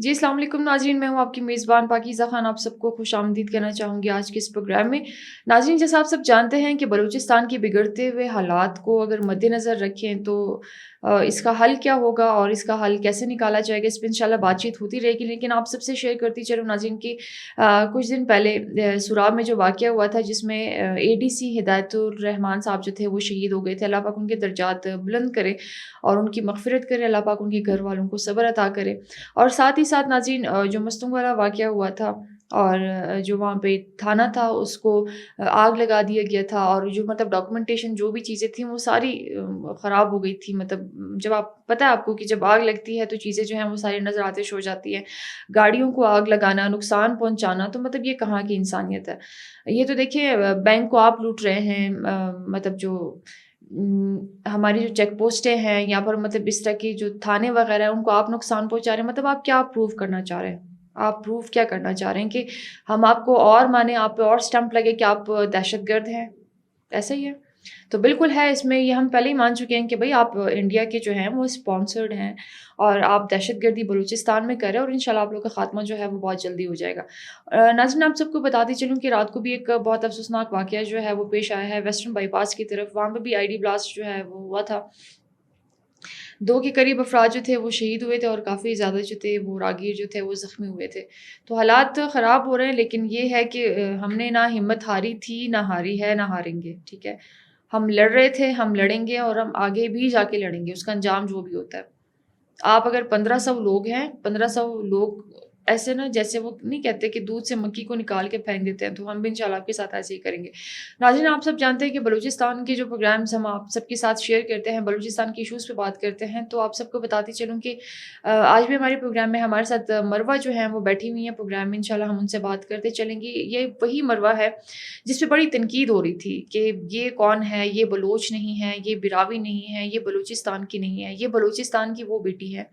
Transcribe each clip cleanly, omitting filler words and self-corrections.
جی السلام علیکم ناظرین، میں ہوں آپ کی میزبان پاکیزہ خان، آپ سب کو خوش آمدید کہنا چاہوں گی آج کے اس پروگرام میں۔ ناظرین، جیسا آپ سب جانتے ہیں کہ بلوچستان کی بگڑتے ہوئے حالات کو اگر مد نظر رکھیں تو اس کا حل کیا ہوگا اور اس کا حل کیسے نکالا جائے گا، اس پہ انشاءاللہ بات چیت ہوتی رہے گی۔ لیکن آپ سب سے شیئر کرتی چلوں ناظرین کہ کچھ دن پہلے سراب میں جو واقعہ ہوا تھا، جس میں اے ڈی سی ہدایت الرحمان صاحب جو تھے وہ شہید ہو گئے تھے۔ اللہ پاک ان کے درجات بلند کرے اور ان کی مغفرت کرے، اللہ پاک ان کے گھر والوں کو صبر عطا کرے۔ اور ساتھ ہی ساتھ ناظرین، جو مستنگ والا واقعہ ہوا تھا اور جو وہاں پہ تھانہ تھا اس کو آگ لگا دیا گیا تھا، اور جو مطلب ڈاکومنٹیشن جو بھی چیزیں تھیں وہ ساری خراب ہو گئی تھی۔ مطلب جب پتہ ہے آپ کو کہ جب آگ لگتی ہے تو چیزیں جو ہیں وہ ساری نظر آتش ہو جاتی ہیں، گاڑیوں کو آگ لگانا، نقصان پہنچانا، تو مطلب یہ کہاں کی انسانیت ہے۔ یہ تو دیکھیں بینک کو آپ لوٹ رہے ہیں، مطلب جو ہماری جو چیک پوسٹیں ہیں یا پر مطلب اس طرح کی جو تھانے وغیرہ ہیں ان کو آپ نقصان پہنچا رہے ہیں۔ مطلب آپ کیا پروف کرنا چاہ رہے ہیں؟ آپ پروف کیا کرنا چاہ رہے ہیں کہ ہم آپ کو اور مانیں، آپ پہ اور سٹمپ لگے کہ آپ دہشت گرد ہیں؟ ایسا ہی ہے تو بالکل ہے، اس میں یہ ہم پہلے ہی مان چکے ہیں کہ بھئی آپ انڈیا کے جو ہیں وہ اسپانسرڈ ہیں اور آپ دہشت گردی بلوچستان میں کریں، اور انشاءاللہ آپ لوگ کا خاتمہ جو ہے وہ بہت جلدی ہو جائے گا۔ ناظرین، آپ سب کو بتاتی چلوں کہ رات کو بھی ایک بہت افسوسناک واقعہ جو ہے وہ پیش آیا ہے ویسٹرن بائی پاس کی طرف۔ وہاں پہ بھی آئی ڈی بلاسٹ جو ہے وہ ہوا تھا، 2 کے قریب افراد جو تھے وہ شہید ہوئے تھے اور کافی زیادہ جو تھے وہ راگیر جو تھے وہ زخمی ہوئے تھے۔ تو حالات خراب ہو رہے ہیں، لیکن یہ ہے کہ ہم نے نہ ہمت ہاری تھی، نہ ہاری ہے، نہ ہاریں گے، ٹھیک ہے۔ ہم لڑ رہے تھے، ہم لڑیں گے اور ہم آگے بھی جا کے لڑیں گے، اس کا انجام جو بھی ہوتا ہے۔ آپ اگر 1500 لوگ ہیں، 1500 لوگ ایسے نا جیسے وہ نہیں کہتے کہ دودھ سے مکھی کو نکال کے پھینک دیتے ہیں، تو ہم بھی انشاءاللہ آپ کے ساتھ ایسے ہی کریں گے۔ ناظرین، آپ سب جانتے ہیں کہ بلوچستان کے جو پروگرامز ہم آپ سب کے ساتھ شیئر کرتے ہیں، بلوچستان کے ایشوز پہ بات کرتے ہیں، تو آپ سب کو بتاتی چلوں کہ آج بھی ہمارے پروگرام میں ہمارے ساتھ مروہ جو ہیں وہ بیٹھی ہوئی ہیں پروگرام میں۔ انشاءاللہ ہم ان سے بات کرتے چلیں گے۔ یہ وہی مروہ ہے جس پہ بڑی تنقید ہو رہی تھی کہ یہ کون ہے، یہ بلوچ نہیں ہے، یہ براوی نہیں ہے، یہ بلوچستان کی نہیں ہے، یہ بلوچستان کی وہ بیٹی ہے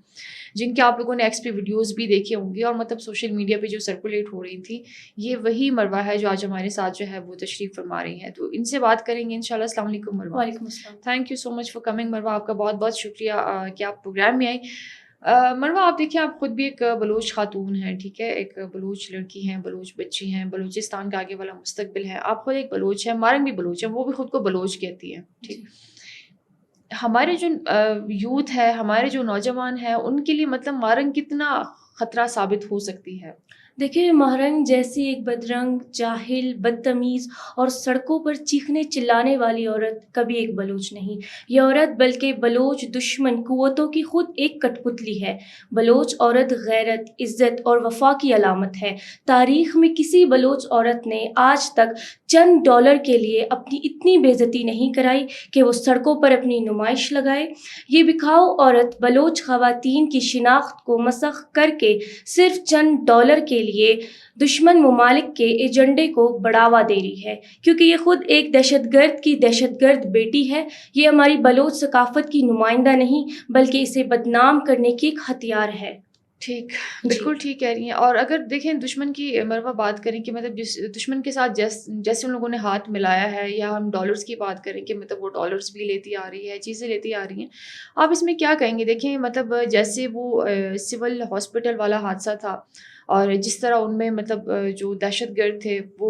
جن کے آپ لوگوں نے ایکس پی ویڈیوز بھی دیکھے ہوں گے اور مطلب سوشل میڈیا پہ جو سرکولیٹ ہو رہی تھی، یہ وہی مروہ ہے جو آج ہمارے ساتھ جو ہے وہ تشریف فرما رہی ہیں، تو ان سے بات کریں گے انشاءاللہ۔ السلام علیکم مروہ۔ وعلیکم السلام۔ Thank you so much for coming Marwa, آپ کا بہت بہت شکریہ کہ آپ پروگرام میں آئیں۔ مروہ، آپ دیکھیں آپ خود بھی ایک بلوچ خاتون ہیں، ٹھیک ہے، ایک بلوچ لڑکی ہیں، بلوچ بچی ہیں، بلوچستان کا آگے والا مستقبل ہے۔ آپ خود ایک بلوچ ہیں، مارنگ بھی بلوچ ہیں، وہ بھی خود کو بلوچ کہتی ہیں، ٹھیک۔ ہمارے جو یوتھ ہے، ہمارے جو نوجوان ہیں، ان کے لیے مطلب مارنگ کتنا خطرہ ثابت ہو سکتی ہے؟ دیکھیں، مہرنگ جیسی ایک بدرنگ، جاہل، بدتمیز اور سڑکوں پر چیخنے چلانے والی عورت کبھی ایک بلوچ نہیں۔ یہ عورت بلکہ بلوچ دشمن قوتوں کی خود ایک کٹ پتلی ہے۔ بلوچ عورت غیرت، عزت اور وفا کی علامت ہے۔ تاریخ میں کسی بلوچ عورت نے آج تک چند ڈالر کے لیے اپنی اتنی بے عزتی نہیں کرائی کہ وہ سڑکوں پر اپنی نمائش لگائے۔ یہ بکھاؤ عورت بلوچ خواتین کی شناخت کو مسخ کر کے صرف چند ڈالر کے لیے دشمن ممالک کے ایجنڈے کو بڑھاوا دے رہی ہے، کیونکہ یہ خود ایک دہشت گرد کی دہشت گرد بیٹی ہے۔ یہ ہماری بلوچ ثقافت کی نمائندہ نہیں بلکہ اسے بدنام کرنے کی ایک ہتھیار ہے۔ ٹھیک، بالکل ٹھیک کہہ رہی ہیں۔ اور اگر دیکھیں دشمن کی مروہ بات کریں کہ مطلب جس دشمن کے ساتھ جیسے ان لوگوں نے ہاتھ ملایا ہے، یا ہم ڈالرز کی بات کریں کہ مطلب وہ ڈالرز بھی لیتی آ رہی ہے، چیزیں لیتی آ رہی ہیں، آپ اس میں کیا کہیں گے؟ دیکھیں مطلب جیسے وہ سول ہاسپٹل والا حادثہ تھا اور جس طرح ان میں مطلب جو دہشت گرد تھے وہ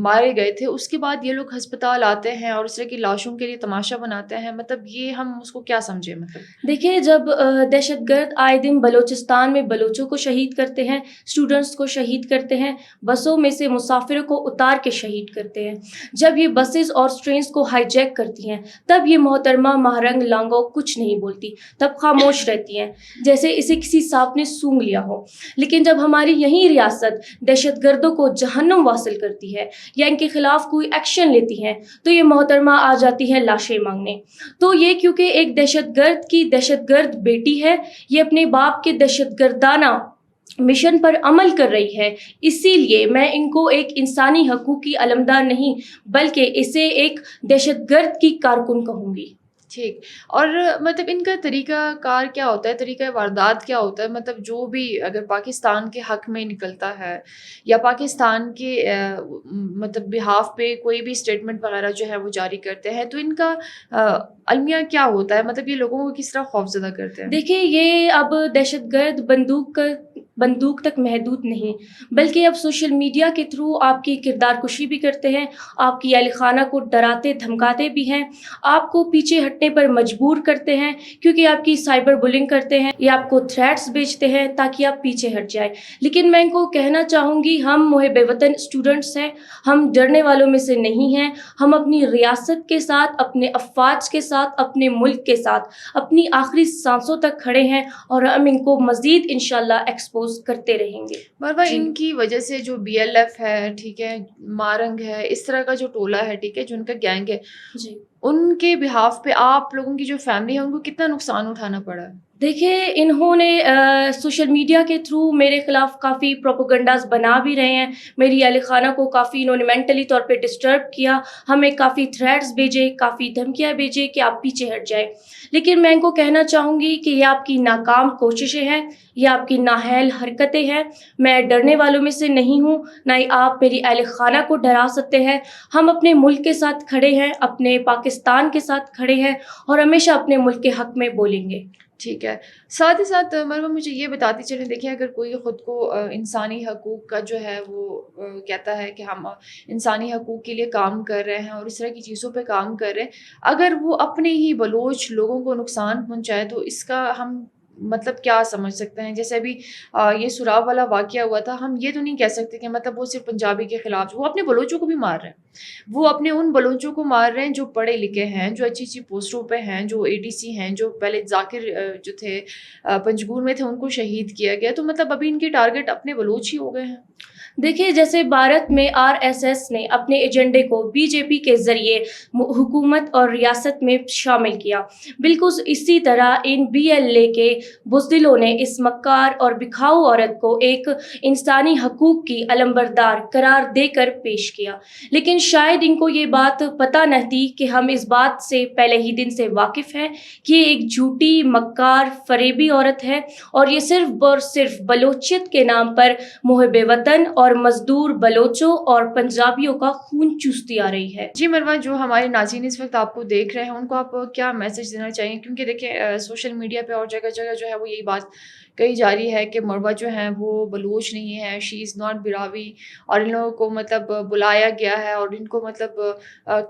مارے گئے تھے، اس کے بعد یہ لوگ ہسپتال آتے ہیں اور اس طرح کی لاشوں کے لیے تماشا بناتے ہیں، مطلب یہ ہم اس کو کیا سمجھیں؟ مطلب دیکھیں، جب دہشت گرد آئے دن بلوچستان میں بلوچوں کو شہید کرتے ہیں، اسٹوڈنٹس کو شہید کرتے ہیں، بسوں میں سے مسافروں کو اتار کے شہید کرتے ہیں، جب یہ بسز اور ٹرینز کو ہائی جیک کرتی ہیں، تب یہ محترمہ مہرنگ لانگو کچھ نہیں بولتی، تب خاموش رہتی ہیں جیسے اسے کسی سانپ نے سونگھ لیا ہو۔ لیکن جب ہماری یہی ریاست دہشت گردوں کو جہنم واصل کرتی ہے یا ان کے خلاف کوئی ایکشن لیتی ہیں، تو یہ محترمہ آ جاتی ہے لاشیں مانگنے۔ تو یہ کیونکہ ایک دہشت گرد کی دہشت گرد بیٹی ہے، یہ اپنے باپ کے دہشت گردانہ مشن پر عمل کر رہی ہے، اسی لیے میں ان کو ایک انسانی حقوق کی علمبردار نہیں بلکہ اسے ایک دہشت گرد کی کارکن کہوں گی۔ ٹھیک. اور مطلب ان کا طریقہ کار کیا ہوتا ہے، طریقہ واردات کیا ہوتا ہے؟ مطلب جو بھی اگر پاکستان کے حق میں نکلتا ہے یا پاکستان کے مطلب بہاف پہ کوئی بھی اسٹیٹمنٹ وغیرہ جو ہے وہ جاری کرتے ہیں، تو ان کا المیہ کیا ہوتا ہے؟ مطلب یہ لوگوں کو کس طرح خوفزدہ کرتے ہیں؟ دیکھیے یہ اب دہشت گرد بندوق تک محدود نہیں، بلکہ اب سوشل میڈیا کے تھرو آپ کی کردار کشی بھی کرتے ہیں، آپ کی اہل خانہ کو ڈراتے دھمکاتے بھی ہیں، آپ کو پیچھے ہٹنے پر مجبور کرتے ہیں کیونکہ آپ کی سائبر بلنگ کرتے ہیں یا آپ کو تھریٹس بھیجتے ہیں تاکہ آپ پیچھے ہٹ جائیں. لیکن میں ان کو کہنا چاہوں گی ہم محب وطن اسٹوڈنٹس ہیں، ہم ڈرنے والوں میں سے نہیں ہیں. ہم اپنی ریاست کے ساتھ، اپنے افواج کے ساتھ، اپنے ملک کے ساتھ اپنی آخری سانسوں تک کھڑے ہیں اور ہم ان کو مزید انشاءاللہ ایکسپوز کرتے رہیں گے. مروا جی ان کی وجہ سے جو BLF ہے، ٹھیک ہے، مارنگ ہے، اس طرح کا جو ٹولہ ہے، ٹھیک ہے، جو ان کا گینگ ہے، جی ان کے بہاف پہ آپ لوگوں کی جو فیملی ہے ان کو کتنا نقصان اٹھانا پڑا ہے؟ دیکھیے انہوں نے سوشل میڈیا کے تھرو میرے خلاف کافی پروپیگنڈاز بنا بھی رہے ہیں، میری اہل خانہ کو کافی انہوں نے مینٹلی طور پہ ڈسٹرب کیا، ہمیں کافی تھریٹس بھیجے، کافی دھمکیاں بھیجے کہ آپ پیچھے ہٹ جائیں. لیکن میں ان کو کہنا چاہوں گی کہ یہ آپ کی ناکام کوششیں ہیں، یہ آپ کی نااہل حرکتیں ہیں. میں ڈرنے والوں میں سے نہیں ہوں، نہ ہی آپ میری اہل خانہ کو ڈرا سکتے ہیں. ہم اپنے ملک کے ساتھ کھڑے ہیں، اپنے پاکستان کے ساتھ کھڑے ہیں اور ہمیشہ اپنے ملک کے حق میں بولیں گے. ٹھیک ہے. ساتھ ہی ساتھ مروا مجھے یہ بتاتی چلیں، دیکھیں اگر کوئی خود کو انسانی حقوق کا جو ہے وہ کہتا ہے کہ ہم انسانی حقوق کے لیے کام کر رہے ہیں اور اس طرح کی چیزوں پہ کام کر رہے ہیں، اگر وہ اپنے ہی بلوچ لوگوں کو نقصان پہنچائے تو اس کا ہم مطلب کیا سمجھ سکتے ہیں؟ جیسے ابھی یہ سراب والا واقعہ ہوا تھا، ہم یہ تو نہیں کہہ سکتے کہ مطلب وہ صرف پنجابی کے خلاف، وہ اپنے بلوچوں کو بھی مار رہے ہیں، وہ اپنے ان بلوچوں کو مار رہے ہیں جو پڑھے لکھے ہیں، جو اچھی اچھی پوسٹوں پہ ہیں، جو ADC ہیں، جو پہلے ذاکر جو تھے پنجگور میں تھے، ان کو شہید کیا گیا. تو مطلب ابھی ان کے ٹارگٹ اپنے بلوچ ہی ہو گئے ہیں. دیکھیے جیسے بھارت میں RSS نے اپنے ایجنڈے کو BJP کے ذریعے حکومت اور ریاست میں شامل کیا، بالکل اسی طرح ان BLA کے بزدلوں نے اس مکار اور بکھاؤ عورت کو ایک انسانی حقوق کی علمبردار قرار دے کر پیش کیا. لیکن شاید ان کو یہ بات پتہ نہ تھی کہ ہم اس بات سے پہلے ہی دن سے واقف ہیں کہ یہ ایک جھوٹی مکار فریبی عورت ہے اور یہ صرف اور صرف بلوچیت کے نام پر محب وطن اور مزدور بلوچوں اور پنجابیوں کا خون چوستی آ رہی ہے. جی مروا، جو ہمارے ناظرین اس وقت آپ کو دیکھ رہے ہیں ان کو آپ کیا میسج دینا چاہیے؟ کیونکہ دیکھیں سوشل میڈیا پہ اور جگہ جگہ جو ہے وہ یہی بات کہی جا رہی ہے کہ مروا جو ہے وہ بلوچ نہیں ہے، شی از ناٹ براوی، اور ان لوگوں کو مطلب بلایا گیا ہے اور ان کو مطلب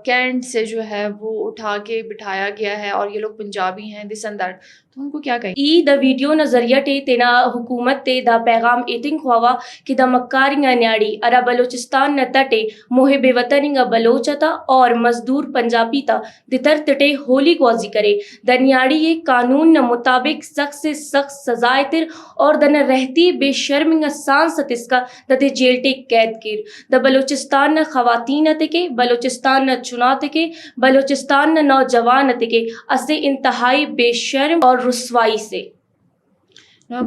کینٹ سے جو ہے وہ اٹھا کے بٹھایا گیا ہے اور یہ لوگ پنجابی ہیں، دس اینڈ دیٹ. تو ان کو کیا کہیں؟ دا ویڈیو نظریہ ٹے تینا حکومت تے دا پیغام ایتنگ خواوا کہ دا مکارنگا نیاڑی ارا بلوچستان نہ تٹے محب وطننگا بلوچتا اور مزدور پنجابی تا دتر تٹے ہولی کوازی کرے دا نیاڑی یہ قانون نہ مطابق سخت سے سخت سزائے تر اور دا نہ رہتی بے شرمنگا سان ستسکا دا تے جیل ٹے قید کر. دا بلوچستان نہ خواتین تکے، بلوچستان نہ چنا تکے، بلوچستان نہ نوجوان تکے اسے انتہائی بے شرم اور رسوائی سے.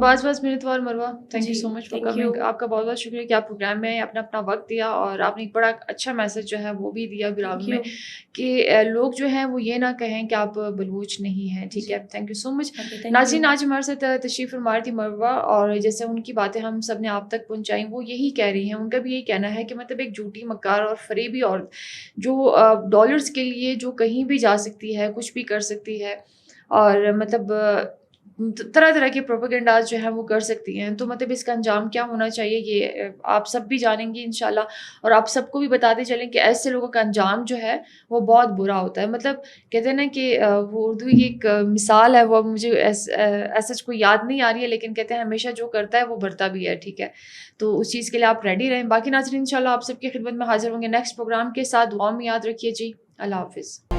بس منٹ وار مروا، تھینک یو جی so much for thank you. Coming. آپ کا بہت بہت شکریہ کہ آپ پروگرام میں اپنا وقت دیا اور آپ نے ایک بڑا اچھا میسج جو ہے وہ بھی دیا براوی میں کہ لوگ جو ہیں وہ یہ نہ کہیں کہ آپ بلوچ نہیں ہیں. ٹھیک ہے، تھینک یو سو مچ. ناظرین آج ہمارے ساتھ تشریف فرما تھی مروا، اور جیسے ان کی باتیں ہم سب نے آپ تک پہنچائیں، وہ یہی کہہ رہی ہیں، ان کا بھی یہی کہنا ہے کہ مطلب ایک جھوٹی مکار اور فریبی عورت جو ڈالرز کے لیے جو کہیں بھی جا سکتی ہے، کچھ بھی کر سکتی ہے، اور مطلب طرح طرح کے پروپیگنڈاز جو ہیں وہ کر سکتی ہیں. تو مطلب اس کا انجام کیا ہونا چاہیے یہ آپ سب بھی جانیں گے انشاءاللہ، اور آپ سب کو بھی بتاتے چلیں کہ ایسے لوگوں کا انجام جو ہے وہ بہت برا ہوتا ہے. مطلب کہتے ہیں نا کہ وہ اردو کی ایک مثال ہے، وہ مجھے ایسا کوئی یاد نہیں آ رہی ہے، لیکن کہتے ہیں ہمیشہ جو کرتا ہے وہ بھرتا بھی ہے. ٹھیک ہے، تو اس چیز کے لیے آپ ریڈی رہیں. باقی ناظرین انشاءاللہ آپ سب کی خدمت میں حاضر ہوں گے نیکسٹ پروگرام کے ساتھ. دعا میں یاد رکھیے جی. اللہ حافظ.